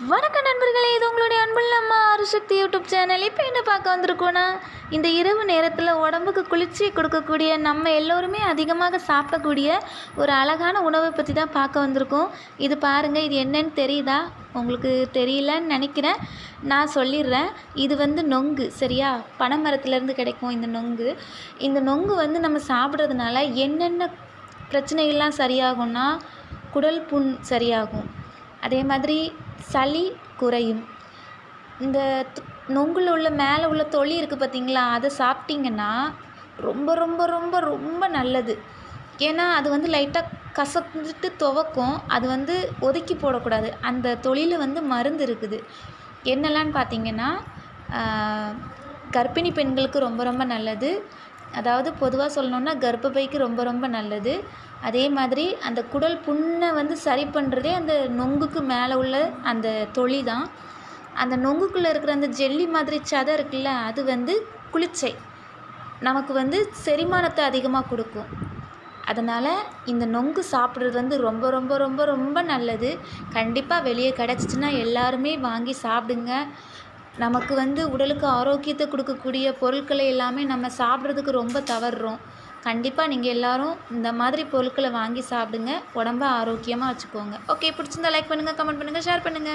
வணக்கம் நண்பர்களே, இது உங்களுடைய அன்புள்ள அம்மா ஆறுசக்தி யூடியூப் சேனல். இப்போ என்ன பார்க்க வந்திருக்கோன்னா, இந்த இரவு நேரத்தில் உடம்புக்கு குளிர்ச்சி கொடுக்கக்கூடிய நம்ம எல்லோருமே அதிகமாக சாப்பிடக்கூடிய ஒரு அழகான உணவை பற்றி தான் பார்க்க வந்திருக்கோம். இது பாருங்கள், இது என்னன்னு தெரியுதா? உங்களுக்கு தெரியலன்னு நினைக்கிறேன், நான் சொல்லிடுறேன். இது நொங்கு, சரியா? பனைமரத்துலேருந்து கிடைக்கும் இந்த நொங்கு நம்ம சாப்பிட்றதுனால என்னென்ன பிரச்சனைகள்லாம் சரியாகும்னா, குடல் புண் சரியாகும், அதே மாதிரி சளி குறையும். இந்த நொங்கில் உள்ள மேலே உள்ள தொளி இருக்குது பார்த்தீங்களா, அதை சாப்பிட்டிங்கன்னா ரொம்ப ரொம்ப ரொம்ப ரொம்ப நல்லது. ஏன்னா அது லைட்டாக கசந்துட்டு துவக்கும். அது ஒதுக்கி போடக்கூடாது. அந்த தொழிலில் மருந்து இருக்குது. என்னெல்லான்னு பார்த்தீங்கன்னா, கர்ப்பிணி பெண்களுக்கு ரொம்ப ரொம்ப நல்லது. அதாவது பொதுவாக சொல்லணுன்னா கர்ப்பப்பைக்கு ரொம்ப ரொம்ப நல்லது. அதே மாதிரி அந்த குடல் புண்ணை சரி பண்ணுறதே அந்த நொங்குக்கு மேலே உள்ள அந்த தொளி தான். அந்த நொங்குக்குள்ளே இருக்கிற அந்த ஜெல்லி மாதிரி சதை இருக்குல்ல, அது குளிர்ச்சை நமக்கு செரிமானத்தை அதிகமாக கொடுக்கும். அதனால் இந்த நொங்கு சாப்பிட்றது ரொம்ப ரொம்ப ரொம்ப ரொம்ப நல்லது. கண்டிப்பாக வெளியே கிடச்சிச்சின்னா எல்லாருமே வாங்கி சாப்பிடுங்க. நமக்கு உடலுக்கு ஆரோக்கியத்தை கொடுக்கக்கூடிய பொருட்களை எல்லாமே நம்ம சாப்பிட்றதுக்கு ரொம்ப தவறுறோம். கண்டிப்பாக நீங்கள் எல்லோரும் இந்த மாதிரி பொருட்களை வாங்கி சாப்பிடுங்க. உடம்ப ஆரோக்கியமாக வச்சுக்கோங்க. ஓகே, பிடிச்சிருந்தா லைக் பண்ணுங்கள், கமெண்ட் பண்ணுங்கள், ஷேர் பண்ணுங்கள்.